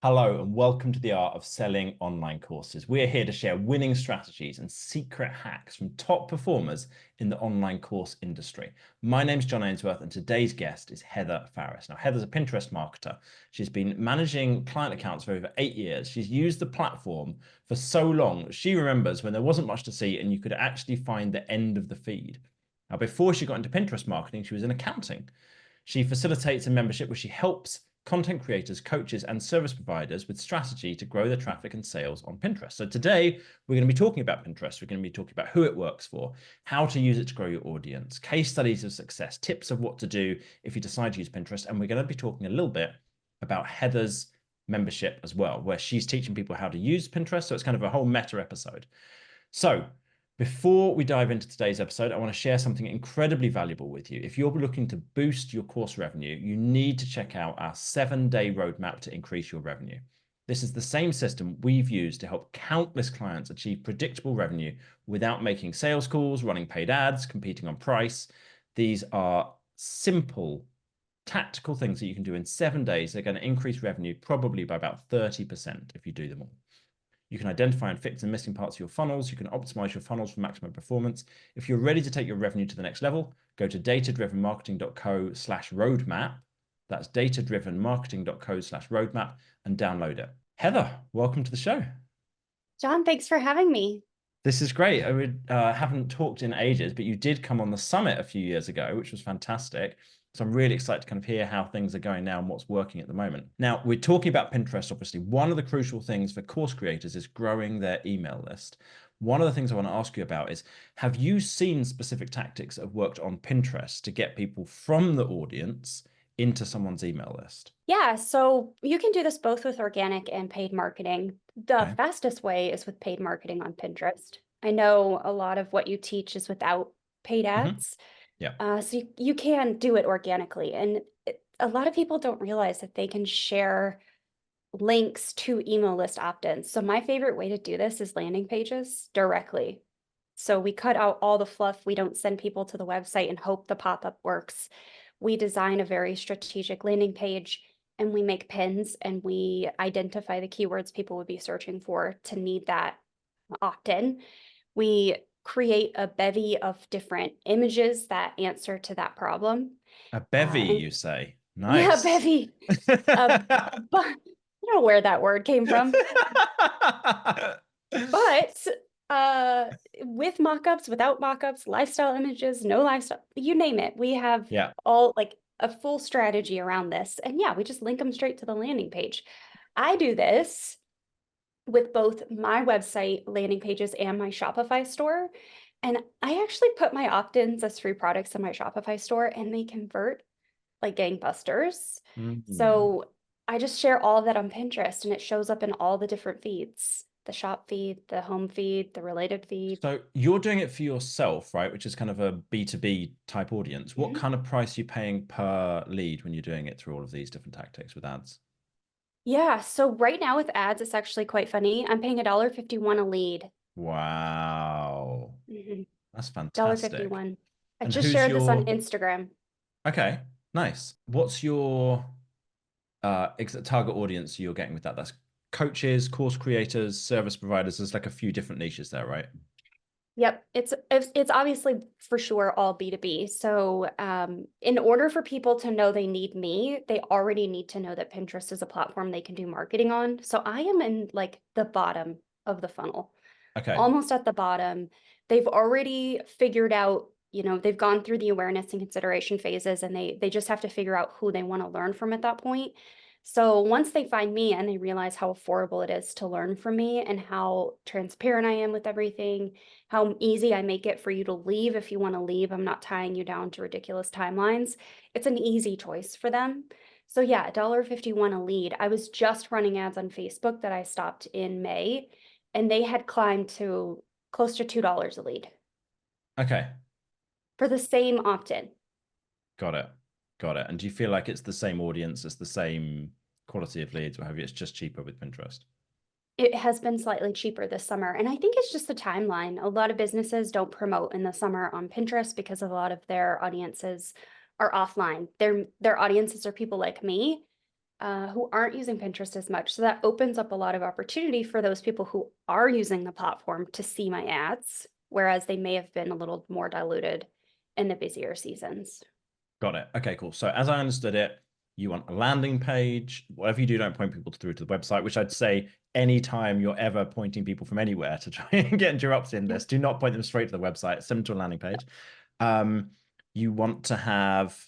Hello and welcome to the Art of Selling Online Courses. We're here to share winning strategies and secret hacks from top performers in the online course industry. My name's John Ainsworth and today's guest is Heather Farris. Now, Heather's a Pinterest marketer. She's been managing client accounts for over 8 years. She's used the platform for so long, she remembers when there wasn't much to see and you could actually find the end of the feed. Now, before she got into Pinterest marketing, she was in accounting. She facilitates a membership where she helps content creators, coaches, and service providers with strategy to grow their traffic and sales on Pinterest. So today we're going to be talking about Pinterest. We're going to be talking about who it works for, how to use it to grow your audience, case studies of success, tips of what to do if you decide to use Pinterest. And we're going to be talking a little bit about Heather's membership as well, where she's teaching people how to use Pinterest. So it's kind of a whole meta episode. So before we dive into today's episode, I want to share something incredibly valuable with you. If you're looking to boost your course revenue, you need to check out our 7-day roadmap to increase your revenue. This is the same system we've used to help countless clients achieve predictable revenue without making sales calls, running paid ads, competing on price. These are simple, tactical things that you can do in 7 days. They're going to increase revenue probably by about 30% if you do them all. You can identify and fix the missing parts of your funnels. You can optimize your funnels for maximum performance. If you're ready to take your revenue to the next level, go to datadrivenmarketing.co/roadmap. That's datadrivenmarketing.co/roadmap and download it. Heather, welcome to the show. John, thanks for having me. This is great. I haven't talked in ages, but you did come on the summit a few years ago, which was fantastic. So I'm really excited to kind of hear how things are going now and what's working at the moment. Now, we're talking about Pinterest, obviously. One of the crucial things for course creators is growing their email list. One of the things I want to ask you about is, have you seen specific tactics that have worked on Pinterest to get people from the audience into someone's email list? Yeah, so you can do this both with organic and paid marketing. The Okay. fastest way is with paid marketing on Pinterest. I know a lot of what you teach is without paid ads. Yeah. So you can do it organically. And a lot of people don't realize that they can share links to email list opt-ins. So my favorite way to do this is landing pages directly. So we cut out all the fluff. We don't send people to the website and hope the pop-up works. We design a very strategic landing page and we make pins and we identify the keywords people would be searching for to need that opt-in. We create a bevy of different images that answer to that problem. A bevy, And you say? yeah, Nice. bevy. I don't know where that word came from. But with mockups, without mockups, lifestyle images, no lifestyle, you name it. We have Yeah. all like a full strategy around this. And yeah, we just link them straight to the landing page. I do this with both my website landing pages and my Shopify store. And I actually put my opt-ins as free products in my Shopify store and they convert like gangbusters. Mm. So I just share all of that on Pinterest and it shows up in all the different feeds, the shop feed, the home feed, the related feed. So you're doing it for yourself, right? Which is kind of a B2B type audience. What Mhm. kind of price are you paying per lead when you're doing it through all of these different tactics with ads? Yeah, so right now with ads, it's actually quite funny. I'm paying $1.51 a lead. Wow. Mhm. That's fantastic. $1.51. I And just who's shared this on your, Instagram. okay, nice. What's your target audience you're getting with that? That's coaches, course creators, service providers. There's like a few different niches there, right? Yep, it's obviously for sure all B2B. So in order for people to know they need me, they already need to know that Pinterest is a platform they can do marketing on. So I am in like the bottom of the funnel, Okay. almost at the bottom. They've already figured out, they've gone through the awareness and consideration phases and they just have to figure out who they want to learn from at that point. So once they find me and they realize how affordable it is to learn from me and how transparent I am with everything, how easy I make it for you to leave if you want to leave, I'm not tying you down to ridiculous timelines. It's an easy choice for them. So yeah, $1.51 a lead. I was just running ads on Facebook that I stopped in May, and they had climbed to close to $2 a lead Okay. for the same opt-in. Got it. Got it. And do you feel like it's the same audience, it's the same quality of leads, or have you? It's just cheaper with Pinterest? It has been slightly cheaper this summer. And I think it's just the timeline. A lot of businesses don't promote in the summer on Pinterest because a lot of their audiences are offline. Their audiences are people like me who aren't using Pinterest as much. So that opens up a lot of opportunity for those people who are using the platform to see my ads, whereas they may have been a little more diluted in the busier seasons. Got it. Okay, cool. So as I understood it, you want a landing page. Whatever you do, don't point people through to the website, which I'd say anytime you're ever pointing people from anywhere to try and get interrupted in this, do not point them straight to the website. Send them to a landing page. You want to have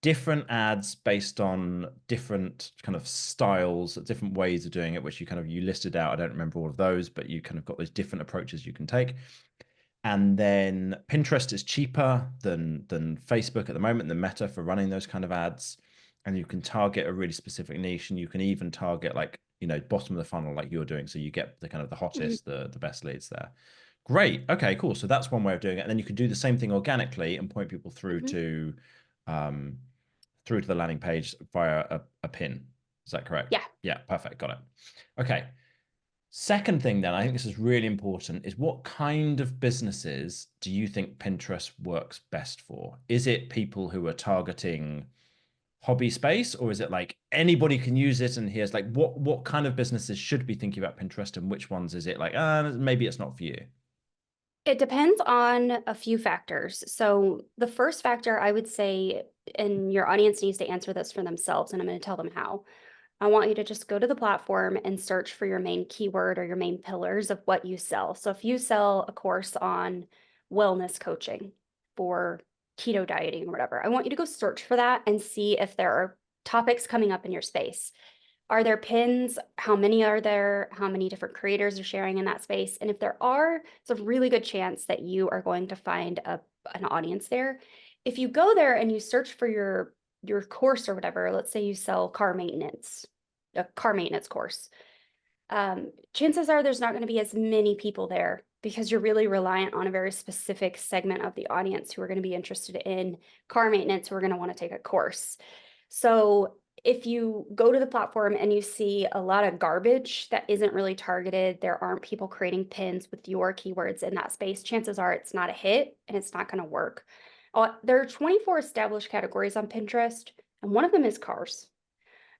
different ads based on different kind of styles, different ways of doing it, which you listed out. I don't remember all of those, but you kind of got those different approaches you can take. And then Pinterest is cheaper than Facebook at the moment, than Meta, for running those kind of ads. And you can target a really specific niche, and you can even target, like, bottom of the funnel, like you're doing. So you get the kind of the hottest, the best leads there. Great. Okay, cool. So that's one way of doing it. And then you could do the same thing organically and point people through to the landing page via a pin. Is that correct? Yeah. Yeah, perfect. Got it. Okay. Second thing, then, I think this is really important, is what kind of businesses do you think Pinterest works best for? Is it people who are targeting hobby space, or is it like anybody can use it? And here's like, what kind of businesses should be thinking about Pinterest, and which ones is it like, maybe it's not for you? It depends on a few factors. So the first factor I would say, and your audience needs to answer this for themselves, and I'm going to tell them how. I want you to just go to the platform and search for your main keyword or your main pillars of what you sell. So if you sell a course on wellness coaching for keto dieting or whatever, I want you to go search for that and see if there are topics coming up in your space. Are there pins? How many are there? How many different creators are sharing in that space? And if there are, it's a really good chance that you are going to find an audience there. If you go there and you search for your course or whatever, let's say you sell car maintenance, a car maintenance course, chances are there's not going to be as many people there because you're really reliant on a very specific segment of the audience who are going to be interested in car maintenance, who are going to want to take a course. So if you go to the platform and you see a lot of garbage that isn't really targeted, there aren't people creating pins with your keywords in that space, chances are it's not a hit and it's not going to work. There are 24 established categories on Pinterest, and one of them is cars.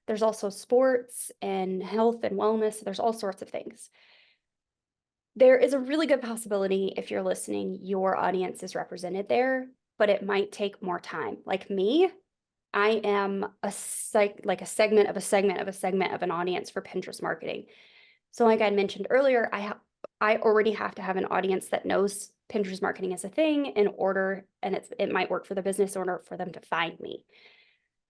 There's also sports and health and wellness. There's all sorts of things. There is a really good possibility, if you're listening, your audience is represented there, but it might take more time. Like me, I am a segment of a segment of a segment of an audience for Pinterest marketing. So like I mentioned earlier, I already have to have an audience that knows Pinterest marketing is a thing in order, and it might work for the business in order for them to find me.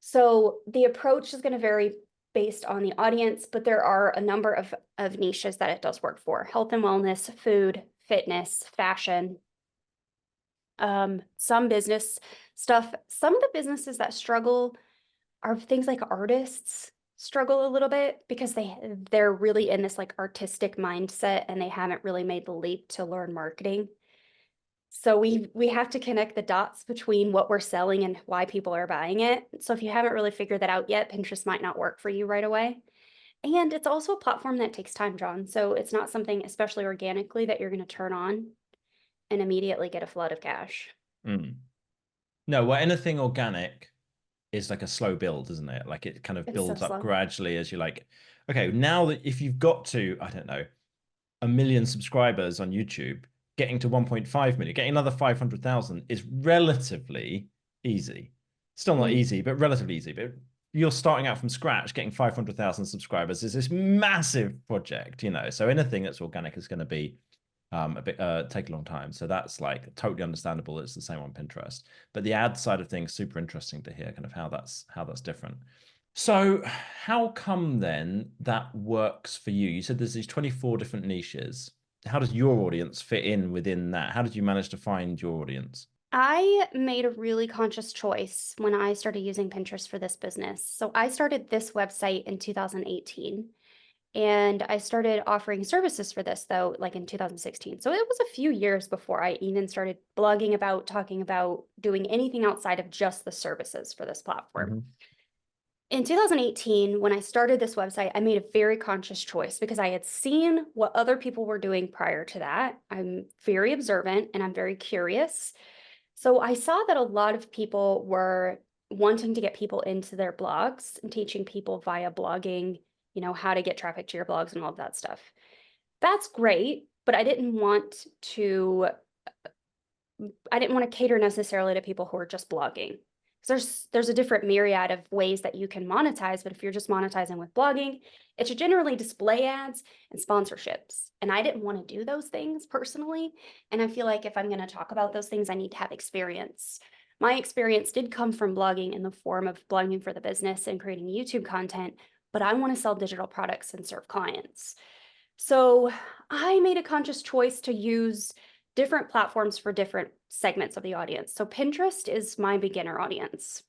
So the approach is going to vary based on the audience, but there are a number of niches that it does work for: health and wellness, food, fitness, fashion, some business stuff. Some of the businesses that struggle are things like artists struggle a little bit because they're really in this like artistic mindset and they haven't really made the leap to learn marketing. So we have to connect the dots between what we're selling and why people are buying it. So if you haven't really figured that out yet, Pinterest might not work for you right away. And it's also a platform that takes time, John. So it's not something, especially organically, that you're going to turn on and immediately get a flood of cash. No, well, anything organic is like a slow build, isn't it? Like it kind of builds up gradually as you're like, okay, now that if you've got to, I don't know, 1 million subscribers on YouTube, getting to 1.5 million, getting another 500,000 is relatively easy. Still not easy, but relatively easy. But you're starting out from scratch, getting 500,000 subscribers is this massive project, So anything that's organic is going to be take a long time. So that's like totally understandable. It's the same on Pinterest. But the ad side of things, super interesting to hear kind of how that's different. So how come then that works for you? You said there's these 24 different niches. How does your audience fit in within that? How did you manage to find your audience? I made a really conscious choice when I started using Pinterest for this business. So I started this website in 2018. And I started offering services for this, though, like in 2016. So it was a few years before I even started blogging about, talking about, doing anything outside of just the services for this platform. In 2018, when I started this website, I made a very conscious choice because I had seen what other people were doing prior to that. I'm very observant and I'm very curious. So I saw that a lot of people were wanting to get people into their blogs and teaching people via blogging, how to get traffic to your blogs and all of that stuff. That's great, but I didn't want to cater necessarily to people who are just blogging. There's a different myriad of ways that you can monetize, but if you're just monetizing with blogging, it should generally display ads and sponsorships. And I didn't want to do those things personally. And I feel like if I'm going to talk about those things, I need to have experience. My experience did come from blogging in the form of blogging for the business and creating YouTube content, but I want to sell digital products and serve clients. So I made a conscious choice to use different platforms for different segments of the audience. So Pinterest is my beginner audience.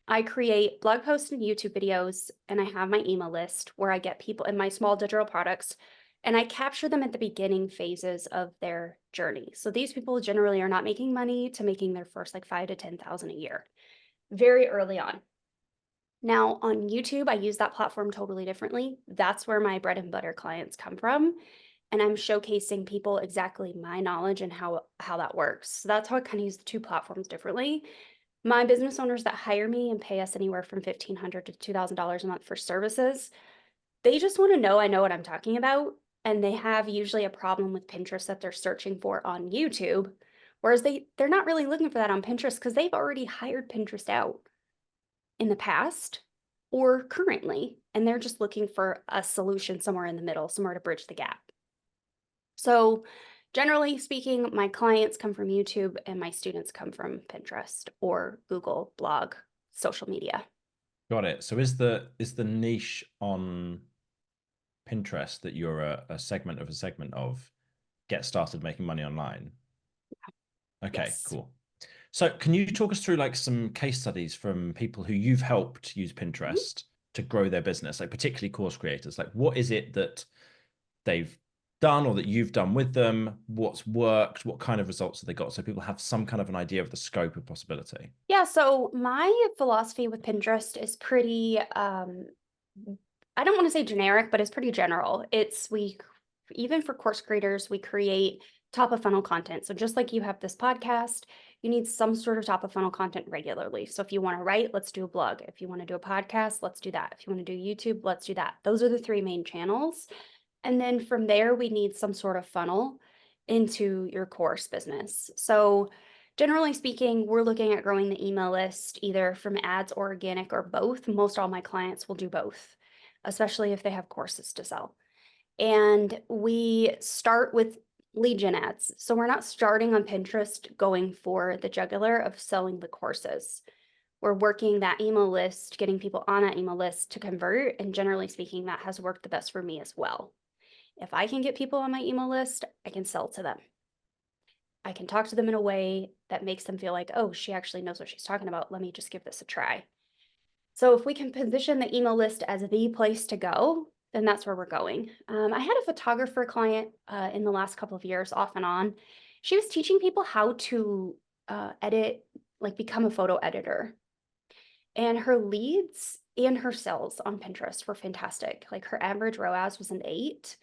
I create blog posts and YouTube videos, and I have my email list where I get people in my small digital products, and I capture them at the beginning phases of their journey. So these people generally are not making money to making their first like 5 to 10,000 a year, very early on. Now on YouTube, I use that platform totally differently. That's where my bread and butter clients come from. And I'm showcasing people exactly my knowledge and how that works. So that's how I kind of use the two platforms differently. My business owners that hire me and pay us anywhere from $1,500 to $2,000 a month for services, they just want to know I know what I'm talking about. And they have usually a problem with Pinterest that they're searching for on YouTube. Whereas they're not really looking for that on Pinterest because they've already hired Pinterest out in the past or currently, and they're just looking for a solution somewhere in the middle, somewhere to bridge the gap. So generally speaking, my clients come from YouTube and my students come from Pinterest or Google, blog, social media. Got it. So is the niche on Pinterest that you're a segment of a segment of get started making money online? Okay, Yes. cool. So can you talk us through like some case studies from people who you've helped use Mhm. Pinterest to grow their business, like particularly course creators? Like what is it that they've done or that you've done with them? What's worked? What kind of results have they got? So people have some kind of an idea of the scope of possibility. Yeah, so my philosophy with Pinterest is pretty I don't want to say generic, but it's pretty general. Even for course creators, we create top of funnel content. So just like you have this podcast, you need some sort of top of funnel content regularly. So if you want to write, let's do a blog. If you want to do a podcast, let's do that. If you want to do YouTube, let's do that. Those are the three main channels. And then from there, we need some sort of funnel into your course business. So generally speaking, we're looking at growing the email list either from ads or organic or both. Most all my clients will do both, especially if they have courses to sell. And we start with lead gen ads. So we're not starting on Pinterest going for the jugular of selling the courses. We're working that email list, getting people on that email list to convert. And generally speaking, that has worked the best for me as well. If I can get people on my email list, I can sell to them. I can talk to them in a way that makes them feel like, oh, she actually knows what she's talking about. Let me just give this a try. So if we can position the email list as the place to go, then that's where we're going. I had a photographer client in the last couple of years, off and on. She was teaching people how to edit, like become a photo editor. And her leads and her sales on Pinterest were fantastic. Like her average ROAS was an 8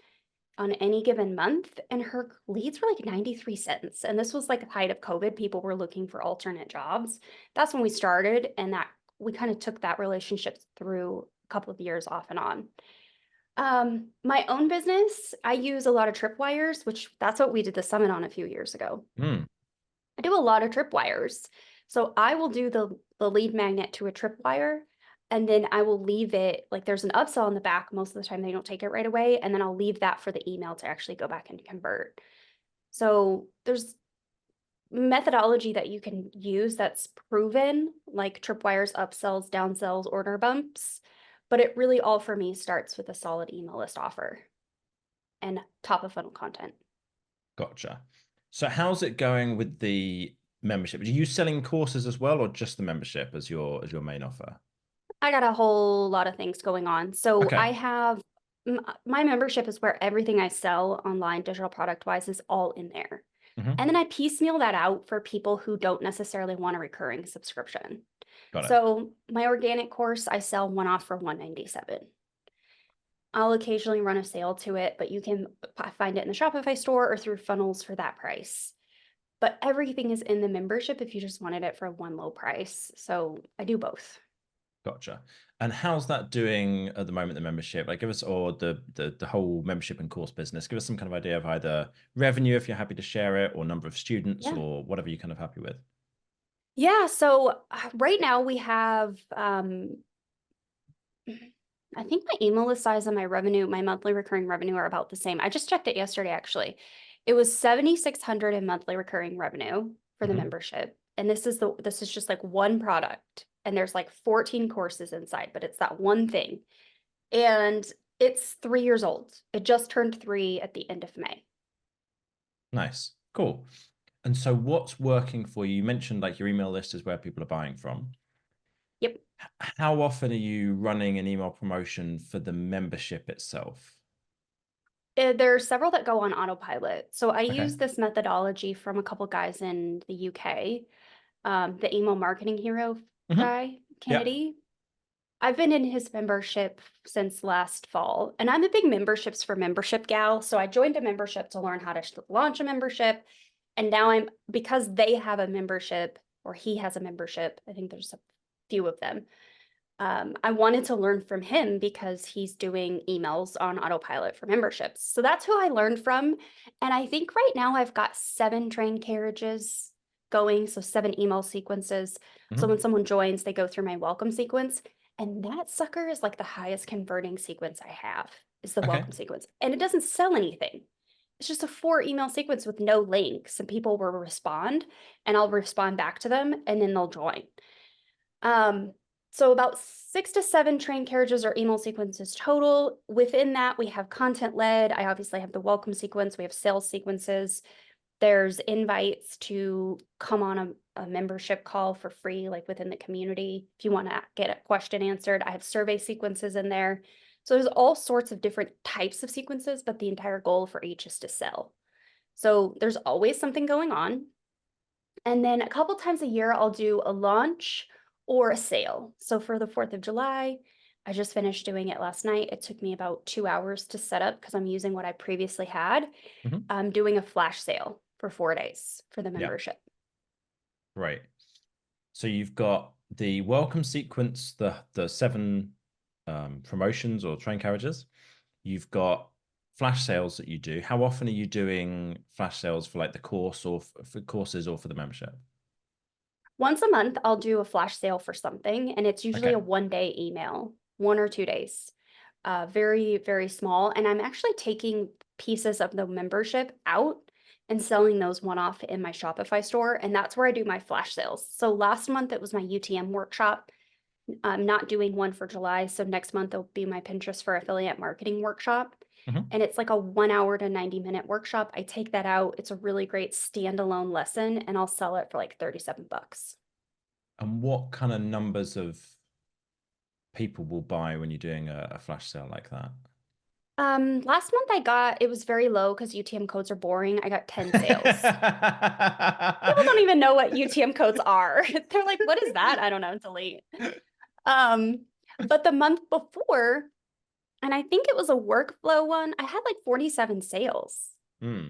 on any given month, and her leads were like 93 cents. And this was like the height of COVID. People were looking for alternate jobs. That's when we started, and that we kind of took that relationship through a couple of years off and on. My own business, I use a lot of tripwires, which that's what we did the summit on a few years ago. Hmm. I do a lot of tripwires. So I will do the lead magnet to a tripwire, and then I will leave it, like there's an upsell in the back. Most of the time they don't take it right away. And then I'll leave that for the email to actually go back and convert. So there's methodology that you can use that's proven, like tripwires, upsells, downsells, order bumps. But it really all for me starts with a solid email list offer and top of funnel content. Gotcha. So how's it going with the membership? Are you selling courses as well, or just the membership as your main offer? I got a whole lot of things going on. So Okay. I have my membership is where everything I sell online, digital product wise, is all in there. Hmm. And then I piecemeal that out for people who don't necessarily want a recurring subscription. Got it. So my organic course, I sell one off for $197. I'll occasionally run a sale to it, but you can find it in the Shopify store or through funnels for that price. but everything is in the membership if you just wanted it for one low price. So I do both. Gotcha. And how's that doing at the moment, the membership? Like give us, or the whole membership and course business, give us some kind of idea of either revenue, if you're happy to share it, or number of students, Yeah. or whatever you're kind of happy with. Yeah, so right now we have I think my email list size and my revenue, my monthly recurring revenue are about the same. I just checked it yesterday, actually. It was 7,600 in monthly recurring revenue for the Mhm. membership. And this is just like one product. And there's like 14 courses inside, but it's that one thing. And it's 3 years old. It just turned 3 at the end of May. Nice. Cool. And so what's working for you? You mentioned like your email list is where people are buying from. Yep. How often are you running an email promotion for the membership itself? There are several that go on autopilot. So I Okay. use this methodology from a couple guys in the UK. The email marketing hero Hmm. guy, Yeah. Kennedy. I've been in his membership since last fall, and I'm a big memberships for membership gal. So I joined a membership to learn how to launch a membership. And now because they have a membership, or he has a membership, I think there's a few of them. I wanted to learn from him because he's doing emails on autopilot for memberships. So that's who I learned from. And I think right now I've got 7 train carriages going, so 7 email sequences. So when Hmm. someone joins, they go through my welcome sequence. And that sucker is like the highest converting sequence I have, is the Okay. welcome sequence. And it doesn't sell anything. It's just a 4 email sequence with no links, and people will respond, and I'll respond back to them, and then they'll join. Um, so about 6 to 7 train carriages or email sequences total. Within that, we have content led. I obviously have the welcome sequence. We have sales sequences. There's invites to come on a membership call for free, like within the community. If you want to get a question answered, I have survey sequences in there. So there's all sorts of different types of sequences, but the entire goal for each is to sell. So there's always something going on. And then a couple times a year, I'll do a launch or a sale. So for the 4th of July, I just finished doing it last night. It took me about 2 hours to set up because I'm using what I previously had. Hmm. I'm doing a flash sale for 4 days for the Yeah. membership. Right. So you've got the welcome sequence, the seven promotions or train carriages. You've got flash sales that you do. How often are you doing flash sales for like the course or for courses or for the membership? Once a month, I'll do a flash sale for something, and it's usually a Okay. 1 day email, 1 or 2 days. Very, very small. And I'm actually taking pieces of the membership out and selling those one off in my Shopify store. And that's where I do my flash sales. So last month it was my UTM workshop. I'm not doing one for July. So next month it'll be my Pinterest for affiliate marketing workshop. Hmm. And it's like a 1 hour to 90-minute workshop. I take that out. It's a really great standalone lesson, and I'll sell it for like 37 bucks. And what kind of numbers of people will buy when you're doing a flash sale like that? Last month it was very low because UTM codes are boring. I got 10 sales. People don't even know what UTM codes are. They're like, what is that? I don't know, delete. Um, but the month before, and I think it was a workflow one, I had like 47 sales. Hmm.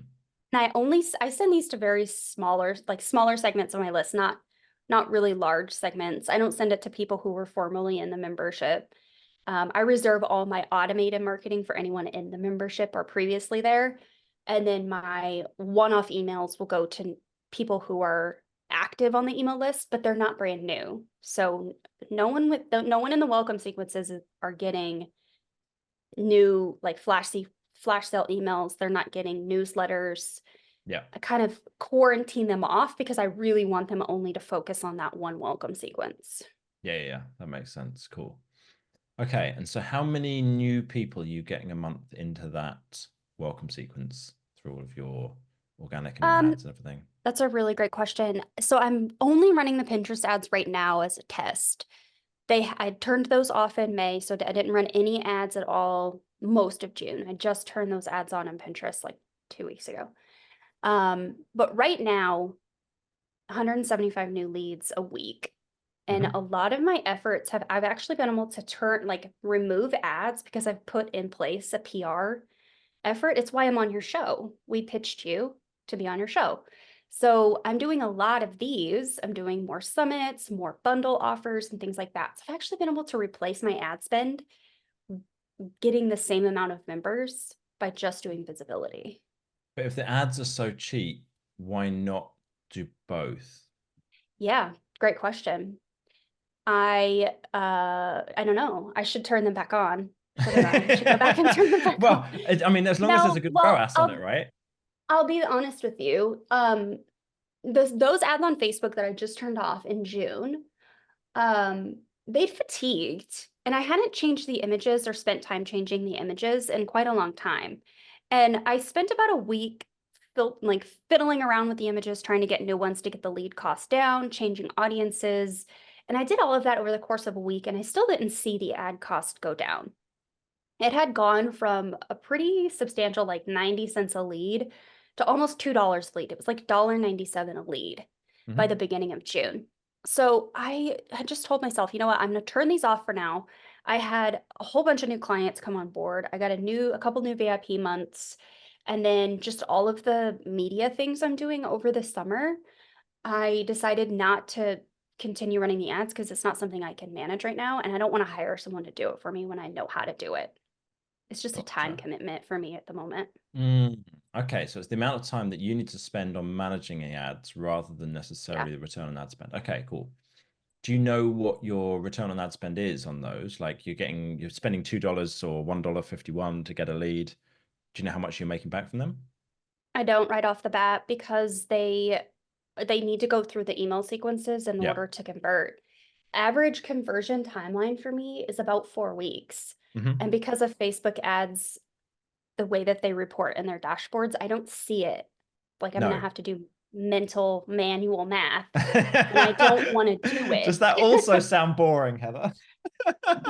And I send these to very smaller segments of my list, not really large segments. I don't send it to people who were formerly in the membership. I reserve all my automated marketing for anyone in the membership or previously there. And then my one-off emails will go to people who are active on the email list, but they're not brand new. So no one in the welcome sequences are getting new like flash sale emails. They're not getting newsletters. Yeah. I kind of quarantine them off because I really want them only to focus on that one welcome sequence. Yeah, yeah, yeah. That makes sense. Cool. Okay, and so how many new people are you getting a month into that welcome sequence through all of your organic and your Um, ads and everything? That's a really great question. So I'm only running the Pinterest ads right now as a test. I turned those off in May, so I didn't run any ads at all most of June. I just turned those ads on Pinterest like 2 weeks ago. But right now, 175 new leads a week. And Hmm. a lot of my efforts I've actually been able to remove ads because I've put in place a PR effort. It's why I'm on your show. We pitched you to be on your show. So I'm doing a lot of these. I'm doing more summits, more bundle offers, and things like that. So I've actually been able to replace my ad spend, getting the same amount of members by just doing visibility. But if the ads are so cheap, why not do both? Yeah, great question. I don't know. I should turn them back on, shouldn't I? I should go back and turn them back on. Well, I mean, as long as there's a No, good well, ROAS on it, right? I'll be honest with you. Those ads on Facebook that I just turned off in June, they'd fatigued, and I hadn't changed the images or spent time changing the images in quite a long time. And I spent about a week like fiddling around with the images, trying to get new ones to get the lead cost down, changing audiences. And I did all of that over the course of a week, and I still didn't see the ad cost go down. It had gone from a pretty substantial, like 90 cents a lead, to almost $2 a lead. It was like $1.97 a lead by the beginning of June. So I had just told myself, you know what, I'm going to turn these off for now. I had a whole bunch of new clients come on board. I got a couple new VIP months, and then just all of the media things I'm doing over the summer. I decided not to continue running the ads because it's not something I can manage right now, and I don't want to hire someone to do it for me when I know how to do it. It's just a time Gotcha. commitment for me at the moment. Mm, okay, so it's the amount of time that you need to spend on managing the ads rather than Yeah. necessarily the return on ad spend. Okay, cool. Do you know what your return on ad spend is on those? Like you're spending $2 or $1.51 to get a lead. Do you know how much you're making back from them? I don't right off the bat because they need to go through the email sequences in Yeah. order to convert. Average conversion timeline for me is about 4 weeks. Hmm. And because of Facebook ads, the way that they report in their dashboards, I don't see it. Like I'm gonna No. have to do mental manual math, and I don't want to do Does it. that also sound boring, Heather?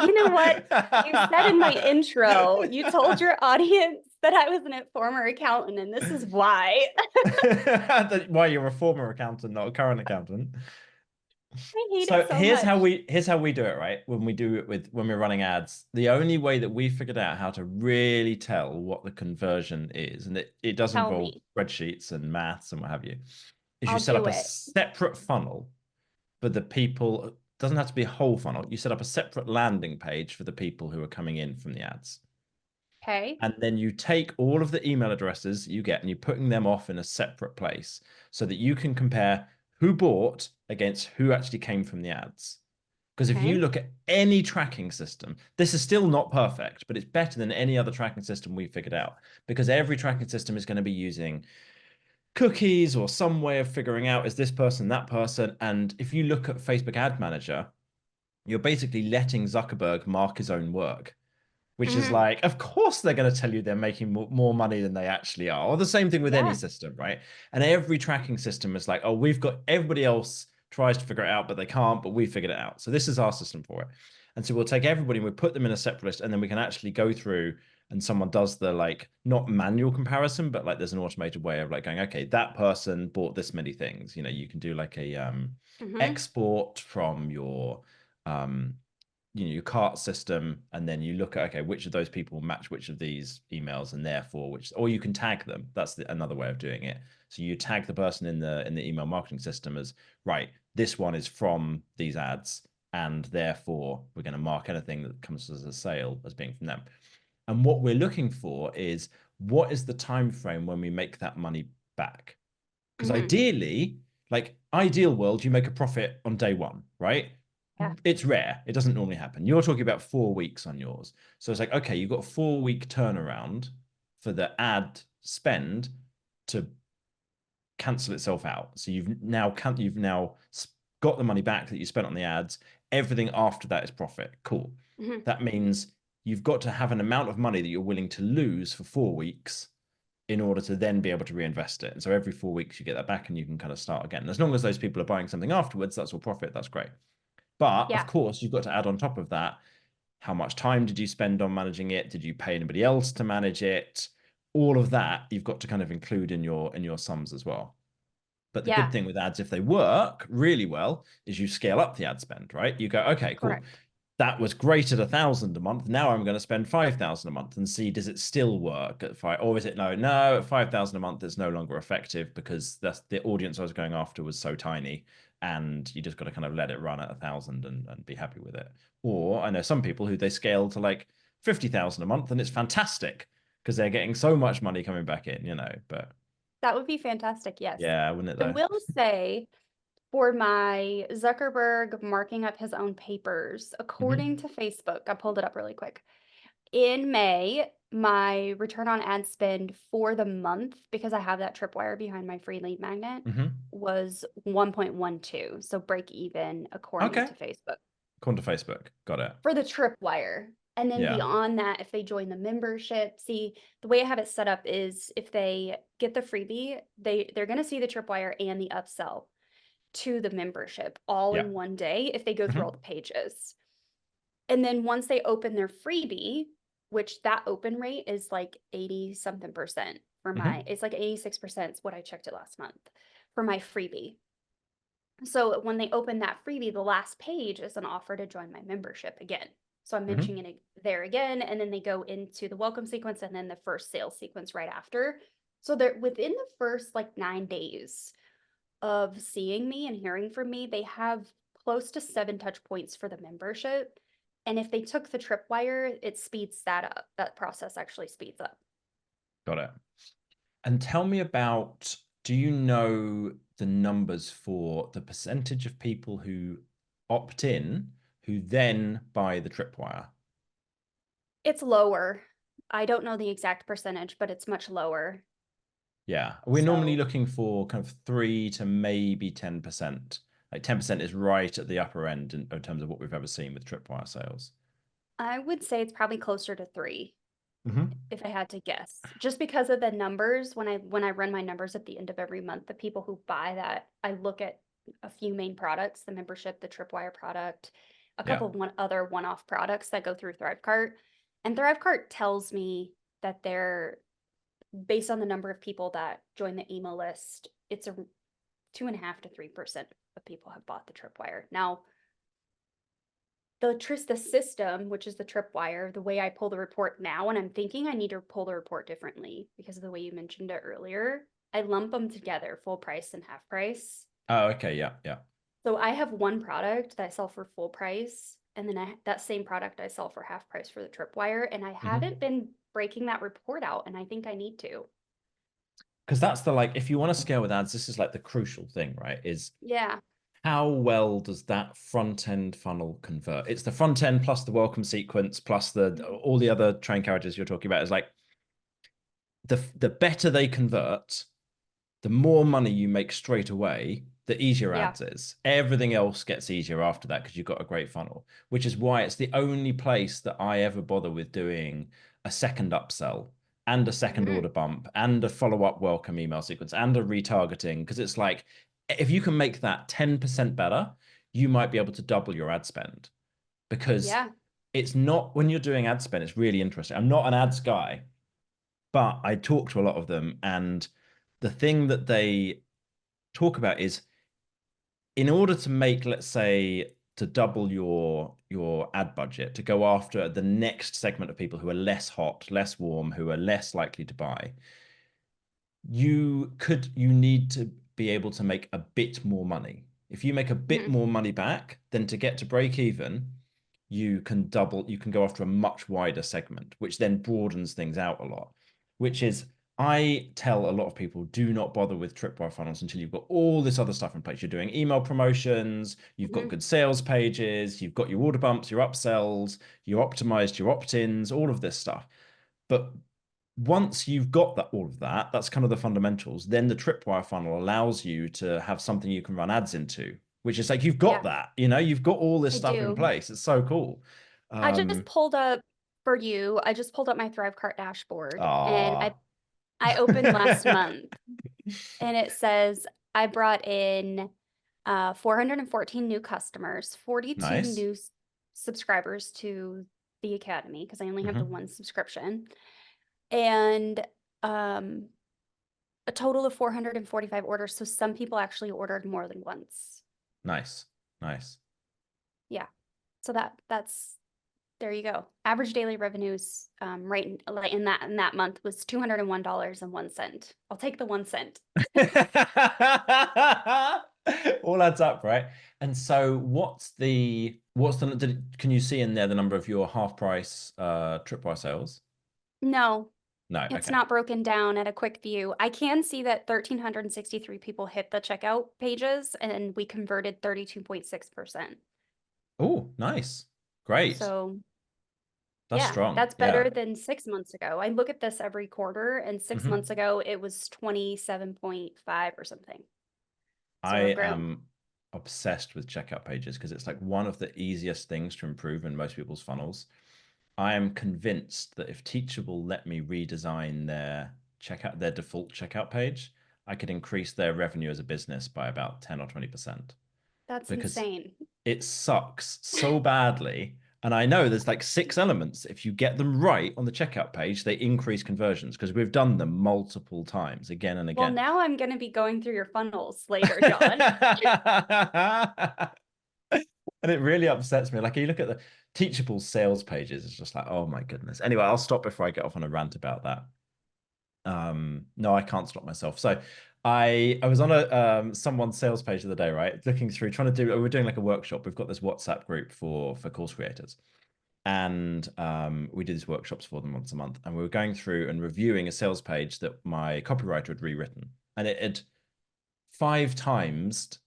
You know what? You said in my intro, you told your audience that I was a former accountant, and this is why. Why you're a former accountant, not a current accountant. I hate it So so much. here's how we do it, right? When we do it with when we're running ads, the only way that we figured out how to really tell what the conversion is, and it does Tell involve me. spreadsheets and maths and what have you, is you I'll set up do a it. separate funnel for the people. It doesn't have to be a whole funnel. You set up a separate landing page for the people who are coming in from the ads. Okay. And then you take all of the email addresses you get and you're putting them off in a separate place so that you can compare who bought against who actually came from the ads. Because if you Okay. look at any tracking system, this is still not perfect, but it's better than any other tracking system we figured out. Because every tracking system is going to be using cookies or some way of figuring out is this person that person. And if you look at Facebook Ad Manager, you're basically letting Zuckerberg mark his own work, which is Hmm. like, of course they're going to tell you they're making more money than they actually are. Or the same thing with any Yeah. system, right? And every tracking system is like, oh, we've got everybody else tries to figure it out, but they can't, but we figured it out. So this is our system for it. And so we'll take everybody and we put them in a separate list, and then we can actually go through and someone does the like not manual comparison, but like there's an automated way of like going, okay, that person bought this many things. You know, you can do like a Hmm. export from your um your cart system, and then you look at okay which of those people match which of these emails, and therefore which, or you can tag them. That's another way of doing it. So you tag the person in the email marketing system as, right, this one is from these ads, and therefore we're going to mark anything that comes as a sale as being from them. And what we're looking for is, what is the time frame when we make that money back? Because Hmm. ideally, like ideal world, you make a profit on day one, right? Yeah. It's rare. It doesn't normally happen. You're talking about 4 weeks on yours. So it's like, okay, you've got a 4 week turnaround for the ad spend to cancel itself out. So you've now got the money back that you spent on the ads. Everything after that is profit. Cool. Hmm. That means you've got to have an amount of money that you're willing to lose for 4 weeks in order to then be able to reinvest it. And so every 4 weeks you get that back and you can kind of start again. And as long as those people are buying something afterwards, that's all profit. That's great. But of Yeah. course, you've got to add on top of that, how much time did you spend on managing it? Did you pay anybody else to manage it? All of that you've got to kind of include in your sums as well. But the good Yeah. thing with ads, if they work really well, is you scale up the ad spend, right? You go, okay, cool. Correct. that was great at 1,000 a month. Now I'm going to spend 5,000 a month and see, does it still work at five, or is it no, at 5,000 a month it's no longer effective because that's the audience I was going after was so tiny, and you just got to kind of let it run at 1,000 and be happy with it. Or I know some people who they scale to like 50,000 a month and it's fantastic because they're getting so much money coming back in, but That would be fantastic, yes. yeah, wouldn't it I though? will say for my Zuckerberg marking up his own papers, according Hmm. to Facebook, I pulled it up really quick. In May, my return on ad spend for the month, because I have that tripwire behind my free lead magnet, Hmm. was 1.12. So break even according Okay. to Facebook According to Facebook. Got it. for the tripwire. And then Yeah. beyond that, if they join the membership, see, the way I have it set up is if they get the freebie, they're going to see the tripwire and the upsell to the membership all Yeah. in one day if they go through all Hmm. the pages. And then once they open their freebie, which that open rate is like 80 something percent for my, Hmm. it's like 86% is what I checked it last month for my freebie. So when they open that freebie, the last page is an offer to join my membership again. So I'm Hmm. mentioning it there again, and then they go into the welcome sequence and then the first sales sequence right after. So they're within the first like 9 days of seeing me and hearing from me, they have close to 7 touch points for the membership. And if they took the tripwire, it speeds that up. That process actually speeds up. Got it. And tell me about, do you know the numbers for the percentage of people who opt in who then buy the tripwire? It's lower. I don't know the exact percentage, but it's much lower. Yeah. We're normally So looking for kind of 3 to maybe 10%. Like 10% is right at the upper end in terms of what we've ever seen with tripwire sales. I would say it's probably closer to 3 Hmm. if I had to guess. Just because of the numbers, when I run my numbers at the end of every month, the people who buy that, I look at a few main products, the membership, the Tripwire product, a Yeah. couple of other one-off products that go through Thrivecart. And Thrivecart tells me that they're based on the number of people that join the email list, it's a 2.5 to 3% of people have bought the Tripwire. Now, the system, which is the tripwire, the way I pull the report now, and I'm thinking I need to pull the report differently because of the way you mentioned it earlier. I lump them together, full price and half price. Oh, okay. Yeah. Yeah. So I have one product that I sell for full price, and then that same product I sell for half price for the tripwire, and I Hmm. haven't been breaking that report out, and I think I need to. Because that's the like, if you want to scale with ads, this is like the crucial thing, right? Is Yeah. how well does that front end funnel convert? It's the front end plus the welcome sequence plus the Mhm. all the other train carriages you're talking about is like the better they convert, the more money you make straight away, the easier Yeah. ads is. Everything else gets easier after that because you've got a great funnel, which is why it's the only place that I ever bother with doing a second upsell and a second Hmm. order bump and a follow-up welcome email sequence and a retargeting. Because it's like, if you can make that 10% better, you might be able to double your ad spend because Yeah. it's not when you're doing ad spend, it's really interesting. I'm not an ads guy, but I talk to a lot of them, and the thing that they talk about is in order to make, let's say, to double your ad budget to go after the next segment of people who are less hot, less warm, who are less likely to buy, you need to be able to make a bit more money. If you make a bit Hmm. more money back, then to get to break even, you can go after a much wider segment, which then broadens things out a lot. Which is, I tell a lot of people, do not bother with tripwire funnels until you've got all this other stuff in place. You're doing email promotions, you've got Hmm. good sales pages, you've got your order bumps, your upsells, you optimized your opt-ins, all of this stuff. But once you've got that all of that, that's kind of the fundamentals. Then the tripwire funnel allows you to have something you can run ads into, which is like you've got Yeah, that, you've got all this I stuff in do. place. It's so cool. I just Um, pulled up for you. I just pulled up my Thrivecart dashboard and I ah, I opened last month and it says I brought in 414 new customers, 42 nice. new subscribers to the academy because I only have the Hmm. one subscription, and um, a total of 445 orders. So some people actually ordered more than once. Nice, nice. Yeah. So that's there you go. Average daily revenues, like in that month was $201.01. I'll take the 1 cent. All adds up, right? And so can you see in there the number of your half price tripwire sales? No, No, it's okay. not broken down at a quick view. I can see that 1,363 people hit the checkout pages and we converted 32.6%. Oh, nice. Great. So That's yeah, strong. that's Yeah. better than 6 months ago. I look at this every quarter, and 6 months Hmm. ago it was 27.5 or something. I So I've grown. am obsessed with checkout pages because it's like one of the easiest things to improve in most people's funnels. I am convinced that if Teachable let me redesign their default checkout page, I could increase their revenue as a business by about 10 or 20% That's because insane. it sucks so badly. And I know there's like 6 elements. If you get them right on the checkout page, they increase conversions because we've done them multiple times again and Well, again. now I'm going to be going through your funnels later, John. And it really upsets me. Like you look at the Teachable sales pages, it's just like, oh my goodness. Anyway, I'll stop before I get off on a rant about that. No, I can't stop myself. So I was on a someone's sales page the other day, right? Looking through, trying to do we're doing like a workshop. We've got this WhatsApp group for course creators. And we do these workshops for them once a month. And we were going through and reviewing a sales page that my copywriter had rewritten. And it had 5 times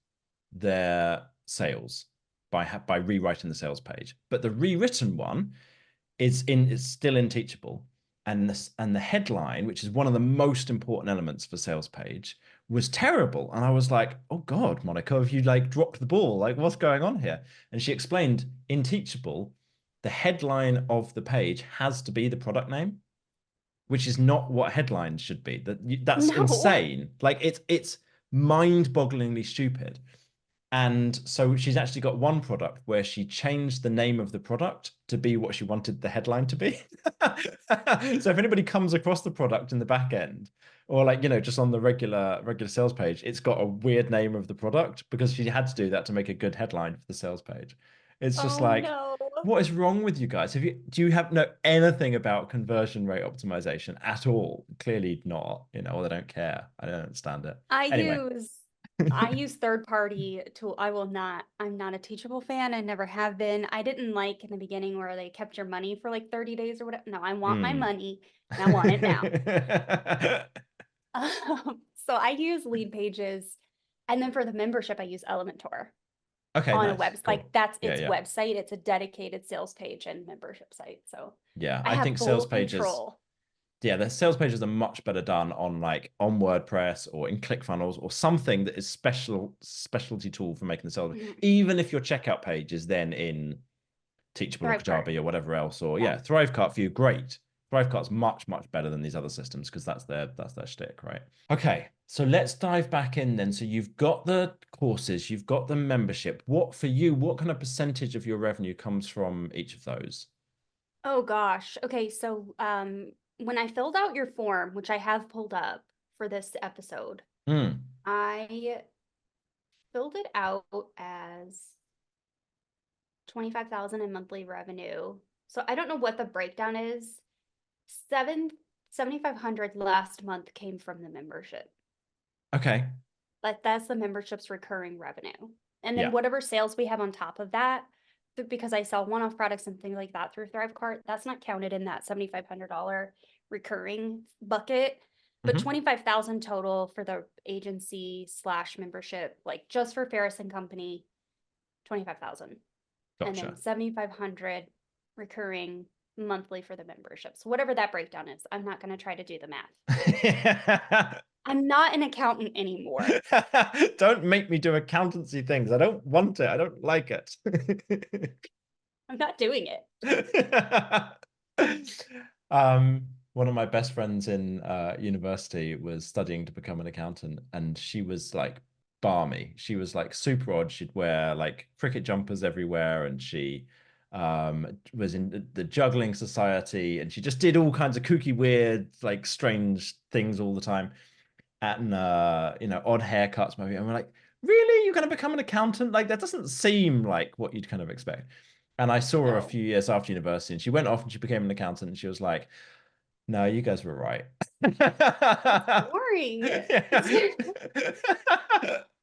their sales by rewriting the sales page. But the rewritten one is still in Teachable, and the headline, which is one of the most important elements for sales page, was terrible. And I was like, oh God, Monica, have you like dropped the ball? Like, what's going on here? And she explained in Teachable, the headline of the page has to be the product name, which is not what headlines should be. That's No. insane. Like it's mind-bogglingly stupid. And so she's actually got one product where she changed the name of the product to be what she wanted the headline to be. So if anybody comes across the product in the back end, or like, just on the regular sales page, it's got a weird name of the product because she had to do that to make a good headline for the sales page. It's just Oh like, no. what is wrong with you guys? Do you have know anything about conversion rate optimization at all? Clearly not, or they don't care. I don't understand it. I Anyway. use I use third party tool. I'm not a Teachable fan. I never have been. I didn't like in the beginning where they kept your money for like 30 days or whatever. No, I want my Hmm. money and I want it now. So I use Lead Pages, and then for the membership, I use Elementor Okay, on a nice. web, Cool. like that's Yeah, its yeah. website. It's a dedicated sales page and membership site. So Yeah. I I have think sales full pages, control. yeah, the sales pages are much better done on WordPress or in ClickFunnels or something that is specialty tool for making the sales. Mhm. Even if your checkout page is then in Teachable or Thrivecart. Kajabi or whatever else, or Yeah. yeah, Thrivecart for you, great. Thrivecart's much better than these other systems because that's their shtick, right? Okay, so let's dive back in then. So you've got the courses, you've got the membership. What kind of percentage of your revenue comes from each of those? Oh gosh. Okay, so when I filled out your form, which I have pulled up for this episode, Hmm. I filled it out as 25,000 in monthly revenue. So I don't know what the breakdown is. 7,500 last month came from the membership. Okay. Like that's the membership's recurring revenue. And then Yeah. whatever sales we have on top of that, because I sell one-off products and things like that through Thrivecart, that's not counted in that $7,500 recurring bucket. But Hmm. 25,000 total for the agency slash membership, like just for Farris and Company, 25,000. And then Gotcha. 7,500 recurring monthly for the membership. So whatever that breakdown is, I'm not going to try to do the math. I'm not an accountant anymore. Don't make me do accountancy things. I don't want it. I don't like it. I'm not doing it. One of my best friends in university was studying to become an accountant, and she was like balmy. She was like super odd. She'd wear like cricket jumpers everywhere, and she was in the juggling society, and she just did all kinds of kooky, weird, like strange things all the time, and odd haircuts maybe. And we're like, really? You're going to become an accountant? Like that doesn't seem like what you'd kind of expect. And I saw her a So few years after university, and she went off and she became an accountant. And she was like, "No, you guys were right." it's boring. Yeah.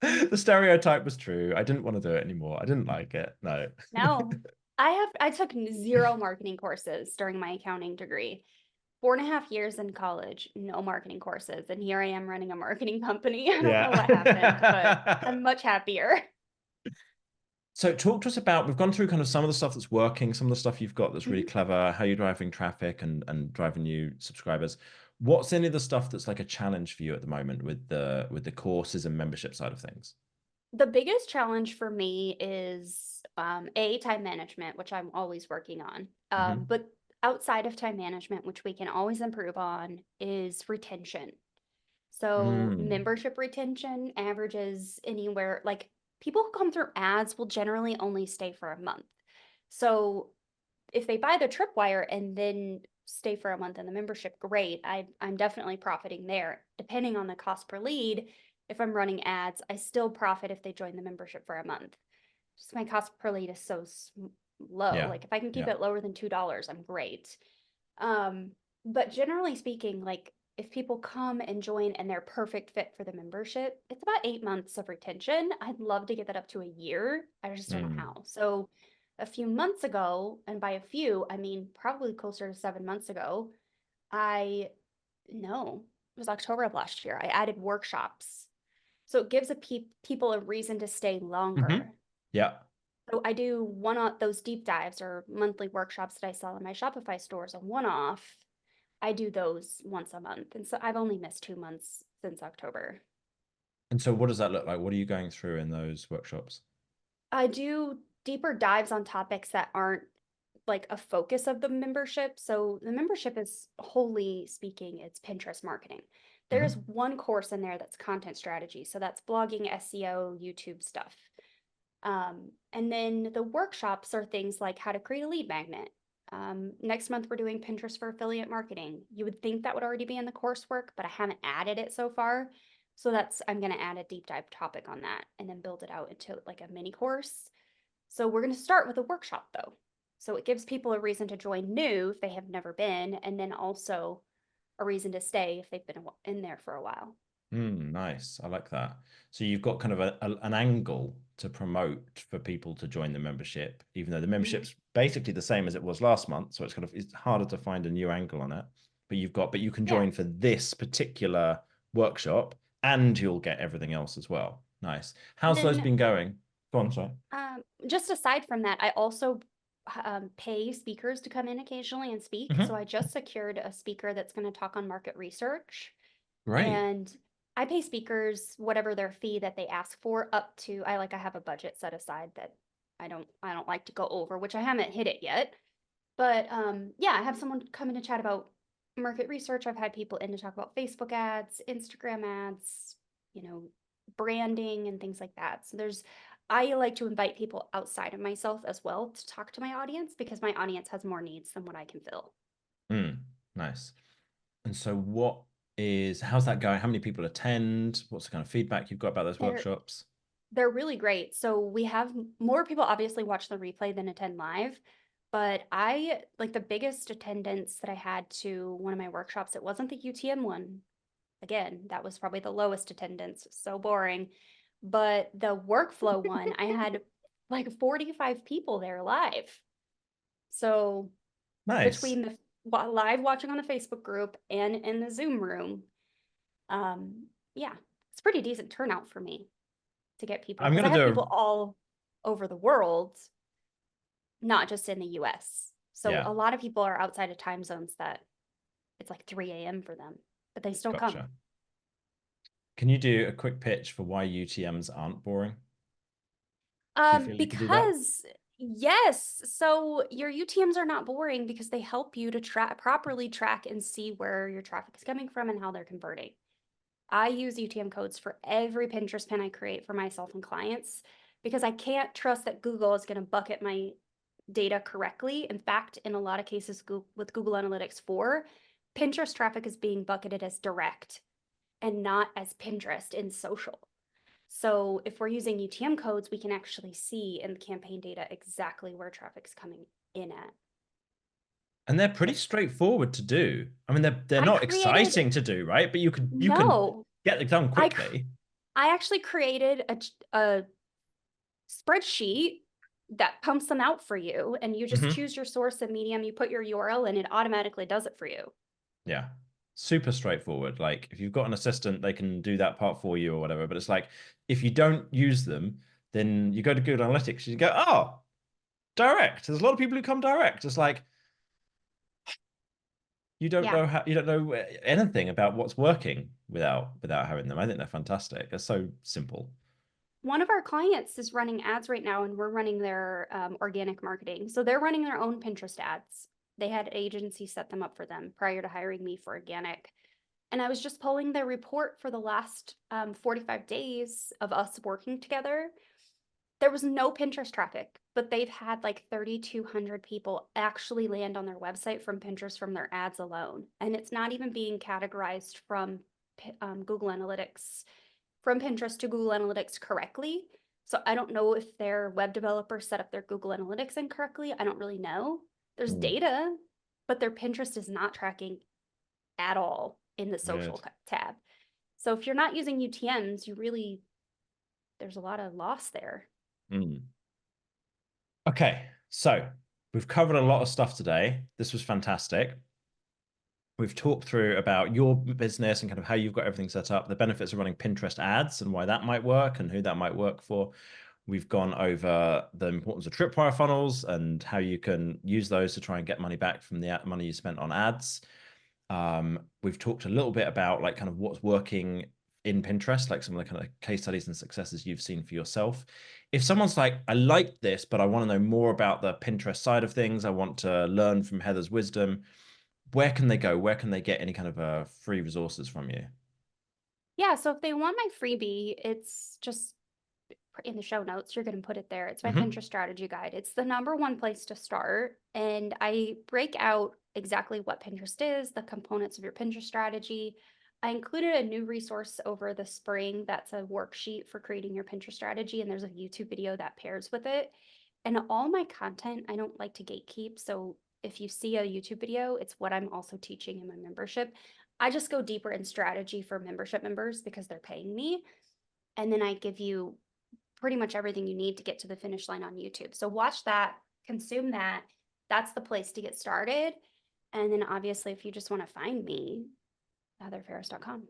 The stereotype was true. I didn't want to do it anymore. I didn't like it. No. No, I took zero marketing courses during my accounting degree. 4.5 years in college, no marketing courses. And here I am running a marketing company. I don't know what happened, but Yeah. I'm much happier. So talk to us about, we've gone through kind of some of the stuff that's working, some of the stuff you've got that's really Mhm. clever, how you're driving traffic and driving new subscribers. What's any of the stuff that's like a challenge for you at the moment with the courses and membership side of things? The biggest challenge for me is time management, which I'm always working on. Hmm. But outside of time management, which we can always improve on, is retention. So Mm. membership retention averages anywhere like people who come through ads will generally only stay for a month. So if they buy the tripwire and then stay for a month in the membership, great. I'm definitely profiting there. Depending on the cost per lead, if I'm running ads, I still profit if they join the membership for a month. Just my cost per lead is so low. Yeah. Like if I can keep Yeah. it lower than $2, I'm great. Um, but generally speaking, like if people come and join and they're perfect fit for the membership, it's about 8 months of retention. I'd love to get that up to a year. I just don't know Mm. how. So a few months ago, and by a few, I mean probably closer to 7 months ago, I no, it was October of last year. I added workshops. So it gives people a reason to stay Hmm. longer. Yeah. So I do one of those deep dives or monthly workshops that I sell in my Shopify stores, a one off. I do those once a month. And so I've only missed 2 months since October. And so what does that look like? What are you going through in those workshops? I do deeper dives on topics that aren't like a focus of the membership. So the membership is wholly speaking, it's Pinterest marketing. There's Hmm. one course in there that's content strategy. So that's blogging, SEO, YouTube stuff. And then the workshops are things like how to create a lead magnet. Next month, we're doing Pinterest for affiliate marketing. You would think that would already be in the coursework, but I haven't added it so far. So I'm going to add a deep dive topic on that and then build it out into like a mini course. So we're going to start with a workshop though. So it gives people a reason to join new if they have never been, and then also a reason to stay if they've been in there for a while. Mm, nice. I like that. So you've got kind of an angle to promote for people to join the membership, even though the Mhm. membership's basically the same as it was last month. So it's harder to find a new angle on it. But you can Yeah. join for this particular workshop and you'll get everything else as well. Nice. And How's those then been going? Go on, sorry. just aside from that, I also pay speakers to come in occasionally and speak. So Hmm. I just secured a speaker that's going to talk on market research. Great. And I pay speakers whatever their fee that they ask for up to I have a budget set aside that I don't like to go over, which I haven't hit it yet. But yeah, I have someone come in to chat about market research. I've had people in to talk about Facebook ads, Instagram ads, you know, branding and things like that. So I like to invite people outside of myself as well to talk to my audience because my audience has more needs than what I can fill. Mm, nice. And so how's that going? How many people attend? What's the kind of feedback you've got about those They're workshops? they're really great. So we have more people obviously watch the replay than attend live, but I like the biggest attendance that I had to one of my workshops. It wasn't the UTM one. Again, that was probably the lowest attendance. So boring. But the workflow one, I had like 45 people there live. So Nice. between the live watching on the Facebook group and in the Zoom room, yeah, it's pretty decent turnout for me to get people I'm because I gonna have do a people all over the world, not just in the US. So yeah, a lot of people are outside of time zones that it's like 3 a.m. for them, but they still come. gotcha. Can you do a quick pitch for why UTMs aren't boring? Do you feel you could do that? Because yes, so your UTMs are not boring because they help you to properly track and see where your traffic is coming from and how they're converting. I use UTM codes for every Pinterest pin I create for myself and clients because I can't trust that Google is going to bucket my data correctly. In fact, in a lot of cases with Google Analytics 4, Pinterest traffic is being bucketed as direct and not as Pinterest in social. So if we're using UTM codes, we can actually see in the campaign data exactly where traffic's coming in at. And they're pretty straightforward to do. I mean, they're I not created, exciting to do, right? But you can no, get them done I, quickly. I actually created a spreadsheet that pumps them out for you, and you just Hmm. choose your source and medium, you put your URL, and it automatically does it for you. Yeah. Super straightforward. Like if you've got an assistant, they can do that part for you or whatever. But it's like if you don't use them, then you go to Google Analytics, you go, oh, direct. There's a lot of people who come direct. It's like Yeah. you don't know anything about what's working without having them. I think they're fantastic. They're so simple. One of our clients is running ads right now, and we're running their organic marketing. So they're running their own Pinterest ads. They had agency set them up for them prior to hiring me for organic. And I was just pulling their report for the last 45 days of us working together. There was no Pinterest traffic, but they've had like 3,200 people actually land on their website from Pinterest from their ads alone. And it's not even being categorized from Google Analytics, from Pinterest to Google Analytics correctly. So I don't know if their web developer set up their Google Analytics incorrectly. I don't really know. There's Mm, data, but their Pinterest is not tracking at all in the social weird. tab. So if you're not using UTMs, there's a lot of loss there. Mm. Okay, so we've covered a lot of stuff today. This was fantastic. We've talked through about your business and kind of how you've got everything set up, the benefits of running Pinterest ads and why that might work and who that might work for. We've gone over the importance of tripwire funnels and how you can use those to try and get money back from the money you spent on ads. We've talked a little bit about like kind of what's working in Pinterest, like some of the kind of case studies and successes you've seen for yourself. If someone's like, I like this, but I want to know more about the Pinterest side of things, I want to learn from Heather's wisdom, where can they go? Where can they get any kind of free resources from you? Yeah, so if they want my freebie, it's just in the show notes. You're going to put it there. It's my Hmm. Pinterest strategy guide. It's the number one place to start. And I break out exactly what Pinterest is, the components of your Pinterest strategy. I included a new resource over the spring that's a worksheet for creating your Pinterest strategy. And there's a YouTube video that pairs with it. And all my content, I don't like to gatekeep. So if you see a YouTube video, it's what I'm also teaching in my membership. I just go deeper in strategy for membership members because they're paying me. And then I give you pretty much everything you need to get to the finish line on YouTube. So watch that, consume that. That's the place to get started. And then obviously, if you just want to find me, heatherfarris.com.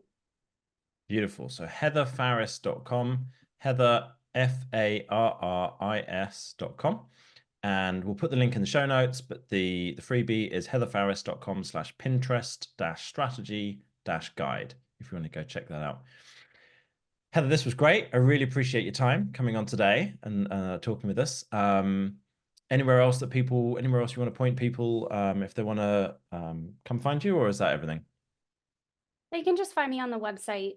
Beautiful. So heatherfarris.com, Heather Farris.com. And we'll put the link in the show notes, but the freebie is heatherfarris.com/Pinterest-strategy-guide if you want to go check that out. Heather, this was great. I really appreciate your time coming on today and talking with us. Anywhere else anywhere else you want to point people if they want to come find you, or is that everything? You can just find me on the website.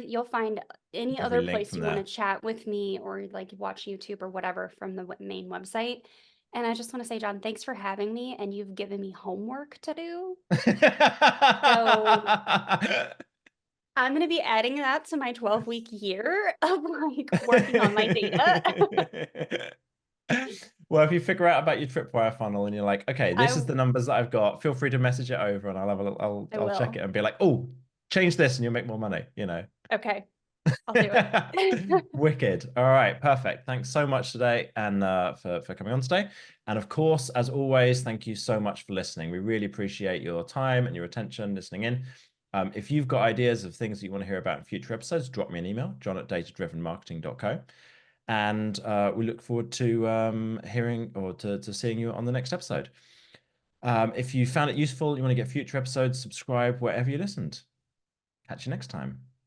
You'll find any Every other link place from you want there. to chat with me or like watch YouTube or whatever from the main website. And I just want to say, John, thanks for having me. And you've given me homework to do. So I'm going to be adding that to my 12-week year of like working on my data. Well, if you figure out about your tripwire funnel and you're like, okay, this I is the numbers that I've got, feel free to message it over and I'll have a I I'll check will. it and be like, oh, change this and you'll make more money, you know. Okay, I'll do it. Wicked. All right, perfect. Thanks so much today and for coming on today. And of course, as always, thank you so much for listening. We really appreciate your time and your attention listening in. If you've got ideas of things that you want to hear about in future episodes, drop me an email, john@datadrivenmarketing.co. And we look forward to hearing or to seeing you on the next episode. If you found it useful, you want to get future episodes, subscribe wherever you listened. Catch you next time.